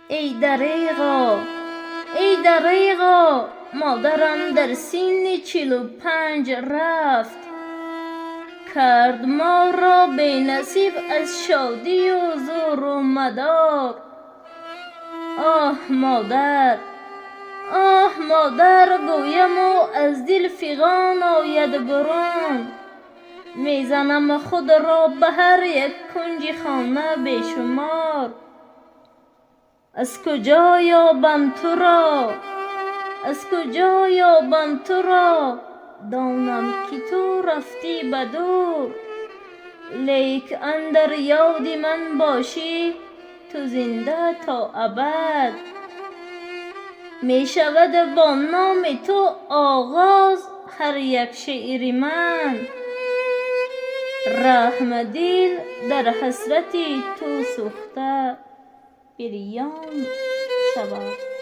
ای دریغا ای دریغا، مادرم در سن 45 رفت، کرد ما را بی نصیب از شادی و زور و مدار. آه مادر، آه مادر، گویم و از دل فغان آید برون، میزنم خود را به هر یک کنج خانه بیشمار. از کجا یابم تو را، از کجا یابم تو را، دانم که تو رفتی به دور، لیک اندر یاد من باشی تو زنده تا ابد. می شود با نام تو آغاز هر یک شعر من، رحم دل در حسرت تو سوخته بریان شود.